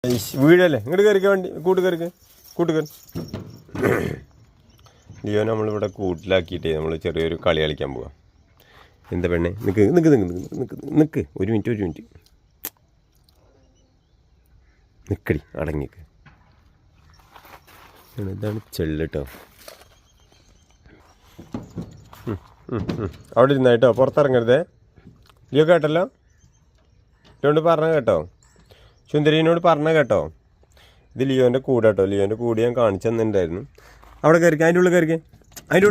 വീടല്ലേ ഇങ്ങോട്ട് കയറിക്ക വണ്ടി കൂട്ടുകയറി ലിയോ നമ്മളിവിടെ കൂട്ടിലാക്കിയിട്ടേ നമ്മൾ ചെറിയൊരു കളി കളിക്കാൻ പോവാം. എന്താ പെണ്ണേ നിക്ക് നിക്ക് നിക്ക് നിക്ക് നിക്ക് ഒരു മിനിറ്റ് നിക്കടി അടങ്ങിക്ക്. ഇതാണ് ചെള്ള് കേട്ടോ. അവിടെ ഇരുന്നായിട്ടോ പുറത്തിറങ്ങരുതേ. ലിയോ കേട്ടല്ലോ, ലിയോണ്ട് പറഞ്ഞ കേട്ടോ, സുന്ദരീനോട് പറഞ്ഞ കേട്ടോ. ഇത് ലിയോൻ്റെ കൂടെ കേട്ടോ. ലിയോൻ്റെ കൂടെ ഞാൻ കാണിച്ചു തന്നിട്ടുണ്ടായിരുന്നു. അവിടെ കയറിക്കുക, അതിൻ്റെ ഉള്ളിൽ കയറിക്കുക, അതിൻ്റെ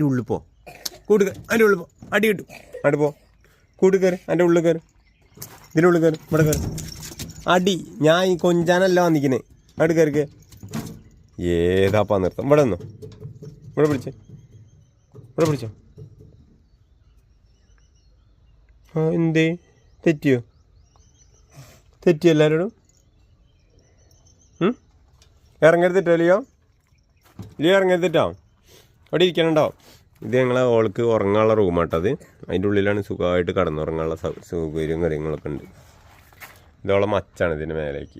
ഉള്ളിൽ പോ കൂട്ട്, അതിൻ്റെ ഉള്ളിൽ പോ, അടി കിട്ടും. അവിടെ പോ, കൂട്ട് കയറി, അതിൻ്റെ ഉള്ളിൽ കയറി, ഇതിൻ്റെ ഉള്ളിൽ കയറി, ഇവിടെ കയറി അടി. ഞാൻ ഈ കൊഞ്ചാനല്ല വന്നിരിക്കുന്നത്. അവിടെ കയറിക്കേ. ഏതാപ്പാ നിർത്തം. ഇവിടെ നിന്നോ, ഇവിടെ പിടിച്ചോ. ആ എന്തേ തെറ്റിയോ എല്ലാവരോടും? ഇറങ്ങരുതിട്ടോ ലിയോ ഇറങ്ങരുതിട്ടോ. അവിടെ ഇരിക്കണുണ്ടോ? ഇത് ഞങ്ങളെ ഓൾക്ക് ഉറങ്ങാനുള്ള റൂമാട്ടത്. അതിൻ്റെ ഉള്ളിലാണ് സുഖമായിട്ട് കിടന്നുറങ്ങാനുള്ള സൗകര്യവും കാര്യങ്ങളൊക്കെ ഉണ്ട്. ഇതോളെ മച്ചാണ് ഇതിൻ്റെ മേലേക്ക്.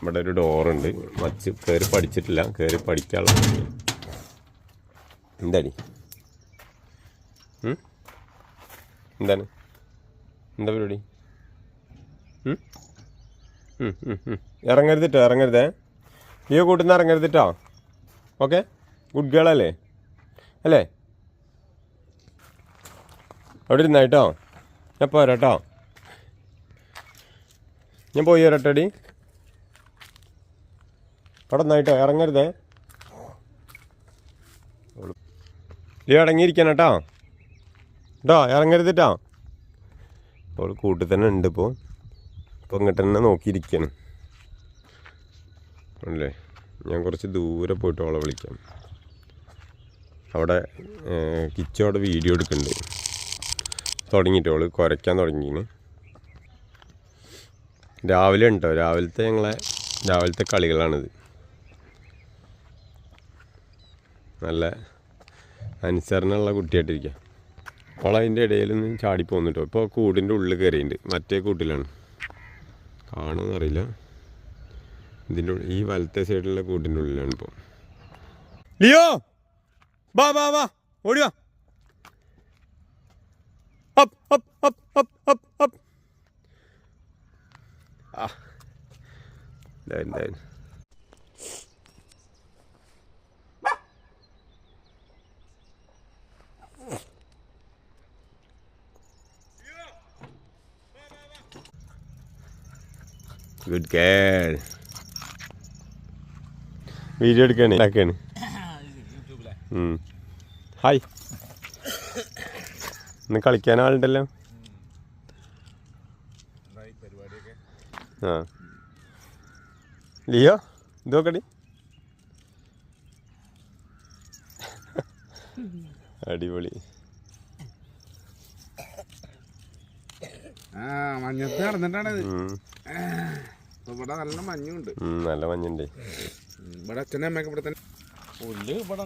ഇവിടെ ഒരു ഡോറുണ്ട്. മച്ച് കയറി പഠിച്ചിട്ടില്ല, കയറി പഠിക്കാനുള്ള എന്താടി എന്താണ് എന്താ പരിപാടി? ഇറങ്ങരുതേ. ലിയോ കൂട്ടുന്ന ഇറങ്ങരുതിട്ടോ. ഓക്കെ, ഗുഡ് ഗേൾ അല്ലേ? അവിടെ ഇരുന്നായിട്ടോ. ഞാൻ പോരാട്ടോ, ഞാൻ പോയി വരട്ടടി. അവിടെ നിന്നായിട്ടോ, ഇറങ്ങരുതേ. ലിയോ അടങ്ങിയിരിക്കണം കേട്ടോ, ഇറങ്ങരുതിട്ടോ. അവൾ കൂട്ടിൽ തന്നെ ഉണ്ട്. ഇപ്പോൾ ഇങ്ങോട്ട് തന്നെ നോക്കിയിരിക്കണം അല്ലേ. ഞാൻ കുറച്ച് ദൂരെ പോയിട്ട് അവളെ വിളിക്കാം. അവിടെ കിച്ചോടെ വീഡിയോ എടുക്കുന്നുണ്ട്. തുടങ്ങിയിട്ട് അവൾ കുരയ്ക്കാൻ തുടങ്ങിന്. രാവിലെ ഉണ്ടോ, രാവിലത്തെ കളികളാണിത്. നല്ല അനുസരണമുള്ള കുട്ടിയായിട്ടിരിക്കുക. അപ്പോൾ അതിൻ്റെ ഇടയിൽ നിന്ന് ചാടിപ്പോന്നിട്ടോ. ഇപ്പോൾ കൂടിൻ്റെ ഉള്ളിൽ കയറിയിട്ടുണ്ട്. മറ്റേ കൂട്ടിലാണ്, കാണുമെന്നറിയില്ല. ഇതിൻ്റെ ഈ വലത്തെ സൈഡിലുള്ള കൂട്ടിൻ്റെ ഉള്ളിലാണ് ഇപ്പോൾ. ലിയോ വാ ഓടിയോ. എന്തായാലും ഗുഡ് ഗേൾ. വീഡിയോ എടുക്കാണ്. ഹായ്, ഇന്ന് കളിക്കാൻ ആളുണ്ടല്ലോ. ആ ലിയോ ഇതൊക്കടി അടിപൊളി. മഞ്ഞത്ത് നടന്നിട്ടാണത്. ഇവിടെ നല്ല മഞ്ഞുണ്ട്. നല്ല മഞ്ഞുണ്ട്. ഇവിടെ അച്ഛൻ്റെ അമ്മയൊക്കെ ഇവിടെ തന്നെ പുല്ല് ഇവിടെ